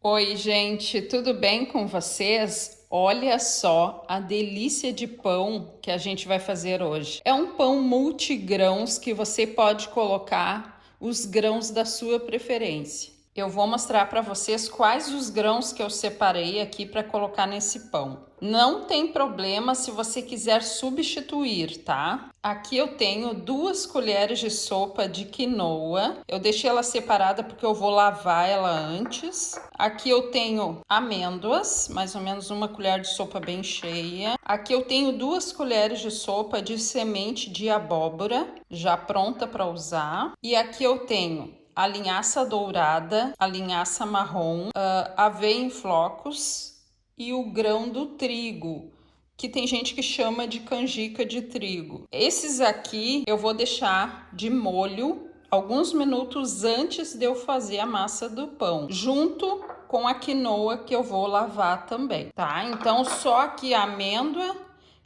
Oi, gente, tudo bem com vocês? Olha só a delícia de pão que a gente vai fazer hoje. É um pão multigrãos que você pode colocar os grãos da sua preferência. Eu vou mostrar para vocês quais os grãos que eu separei aqui para colocar nesse pão. Não tem problema se você quiser substituir, tá? Aqui eu tenho 2 colheres de sopa de quinoa. Eu deixei ela separada porque eu vou lavar ela antes. Aqui eu tenho amêndoas, mais ou menos 1 colher de sopa bem cheia. Aqui eu tenho 2 colheres de sopa de semente de abóbora, já pronta para usar. E aqui eu tenho a linhaça dourada, a linhaça marrom, aveia em flocos e o grão do trigo, que tem gente que chama de canjica de trigo. Esses aqui eu vou deixar de molho alguns minutos antes de eu fazer a massa do pão, junto com a quinoa que eu vou lavar também, tá? Então só aqui a amêndoa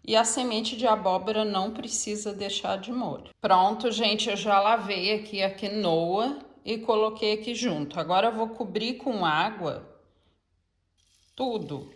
e a semente de abóbora não precisa deixar de molho. Pronto, gente, eu já lavei aqui a quinoa e coloquei aqui junto. Agora eu vou cobrir com água tudo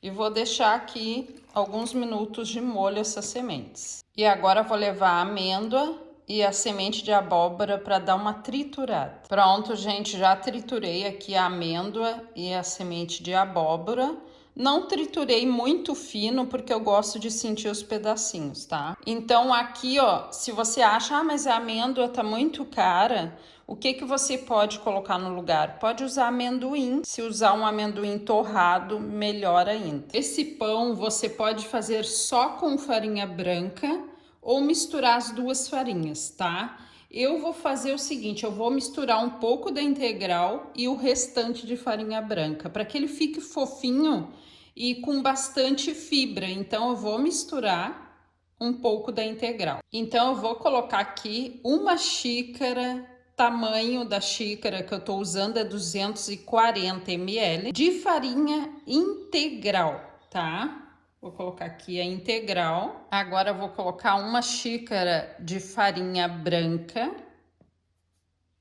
e vou deixar aqui alguns minutos de molho essas sementes. E agora eu vou levar a amêndoa e a semente de abóbora para dar uma triturada. Pronto, gente, já triturei aqui a amêndoa e a semente de abóbora. Não triturei muito fino porque eu gosto de sentir os pedacinhos, tá? Então aqui, ó, se você acha, mas a amêndoa tá muito cara, o que que você pode colocar no lugar? Pode usar amendoim. Se usar um amendoim torrado, melhor ainda. Esse pão você pode fazer só com farinha branca ou misturar as 2 farinhas, tá? Eu vou fazer o seguinte, eu vou misturar um pouco da integral e o restante de farinha branca, para que ele fique fofinho e com bastante fibra. Então eu vou misturar um pouco da integral. Então eu vou colocar aqui 1 xícara, tamanho da xícara que eu tô usando é 240 ml de farinha integral, tá? Vou colocar aqui a integral. Agora eu vou colocar 1 xícara de farinha branca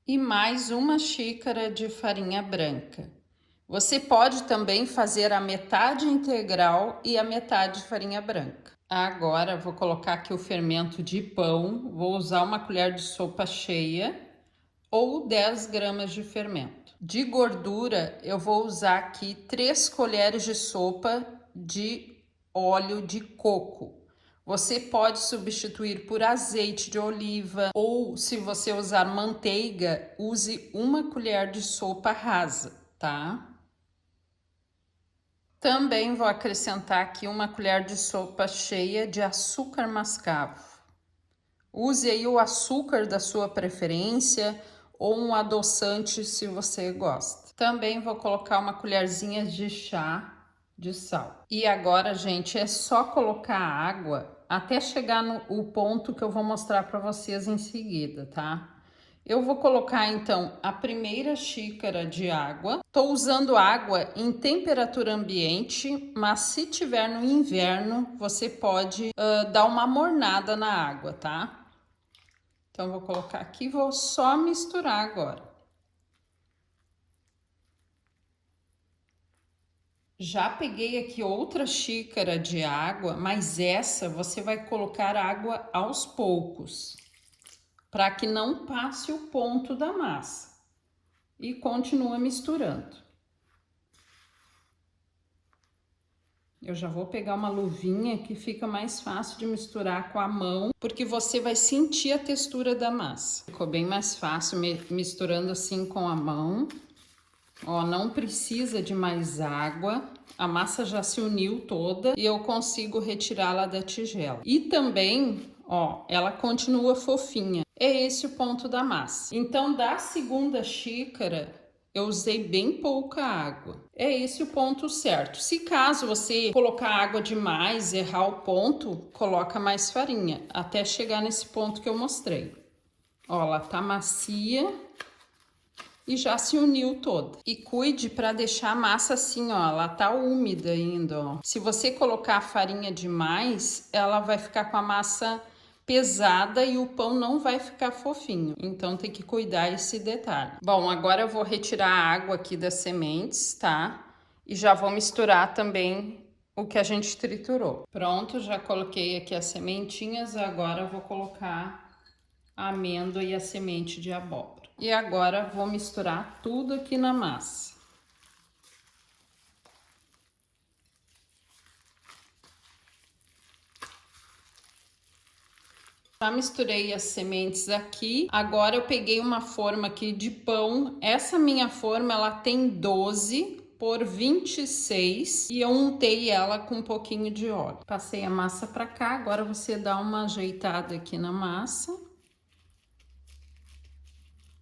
e mais 1 xícara de farinha branca. Você pode também fazer a metade integral e a metade de farinha branca. Agora eu vou colocar aqui o fermento de pão. Vou usar 1 colher de sopa cheia ou 10 gramas de fermento. De gordura eu vou usar aqui 3 colheres de sopa de óleo de coco. Você pode substituir por azeite de oliva ou, se você usar manteiga, use 1 colher de sopa rasa, tá? Também vou acrescentar aqui 1 colher de sopa cheia de açúcar mascavo. Use aí o açúcar da sua preferência ou um adoçante se você gosta. Também vou colocar 1 colherzinha de chá de sal. E agora, gente, é só colocar água até chegar no ponto que eu vou mostrar para vocês em seguida, tá? Eu vou colocar então a 1ª xícara de água. Tô usando água em temperatura ambiente, mas se tiver no inverno, você pode dar uma mornada na água, tá? Então vou colocar aqui e vou só misturar agora. Já peguei aqui outra xícara de água, mas essa você vai colocar água aos poucos, para que não passe o ponto da massa. E continua misturando. Eu já vou pegar uma luvinha que fica mais fácil de misturar com a mão, porque você vai sentir a textura da massa. Ficou bem mais fácil misturando assim com a mão. Ó, não precisa de mais água, a massa já se uniu toda e eu consigo retirá-la da tigela. E também, ó, ela continua fofinha. É esse o ponto da massa. Então, da 2ª xícara, eu usei bem pouca água. É esse o ponto certo. Se caso você colocar água demais, errar o ponto, coloca mais farinha, até chegar nesse ponto que eu mostrei. Ó, ela tá macia e já se uniu toda. E cuide para deixar a massa assim, ó, ela tá úmida ainda, ó. Se você colocar a farinha demais, ela vai ficar com a massa pesada e o pão não vai ficar fofinho. Então tem que cuidar esse detalhe. Bom, agora eu vou retirar a água aqui das sementes, tá? E já vou misturar também o que a gente triturou. Pronto, já coloquei aqui as sementinhas, agora eu vou colocar a amêndoa e a semente de abóbora. E agora vou misturar tudo aqui na massa. Já misturei as sementes aqui. Agora eu peguei uma forma aqui de pão. Essa minha forma, ela tem 12 por 26 e eu untei ela com um pouquinho de óleo. Passei a massa para cá. Agora você dá uma ajeitada aqui na massa.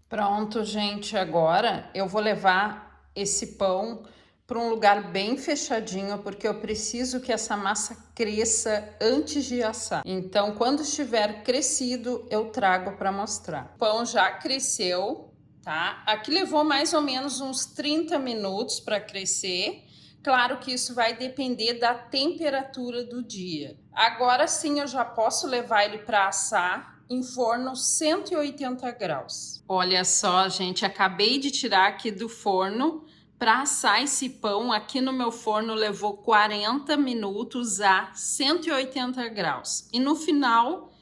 Pronto, gente. Agora eu vou levar esse pão para um lugar bem fechadinho, porque eu preciso que essa massa cresça antes de assar. Então, quando estiver crescido, eu trago para mostrar. O pão já cresceu, tá? Aqui levou mais ou menos uns 30 minutos para crescer. Claro que isso vai depender da temperatura do dia. Agora sim, eu já posso levar ele para assar em forno 180 graus. Olha só, gente, acabei de tirar aqui do forno. Para assar esse pão, aqui no meu forno levou 40 minutos a 180 graus. E no final,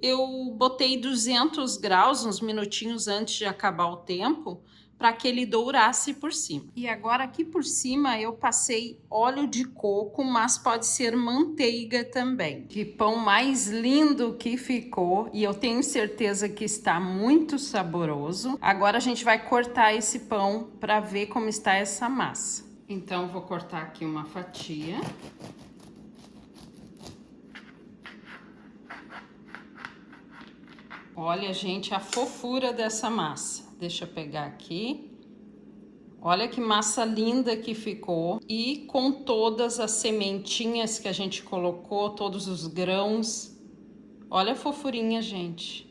eu botei 200 graus, uns minutinhos antes de acabar o tempo, para que ele dourasse por cima. E agora aqui por cima eu passei óleo de coco, mas pode ser manteiga também. Que pão mais lindo que ficou, e eu tenho certeza que está muito saboroso. Agora a gente vai cortar esse pão para ver como está essa massa. Então vou cortar aqui uma fatia. Olha, gente, a fofura dessa massa. Deixa eu pegar aqui. Olha que massa linda que ficou. E com todas as sementinhas que a gente colocou, todos os grãos. Olha a fofurinha, gente.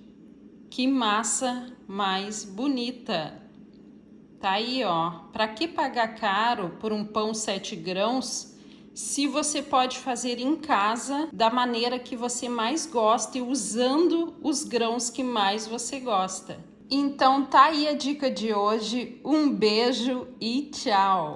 Que massa mais bonita. Tá aí, ó. Pra que pagar caro por um pão 7 grãos, se você pode fazer em casa da maneira que você mais gosta e usando os grãos que mais você gosta? Então tá aí a dica de hoje. Um beijo e tchau!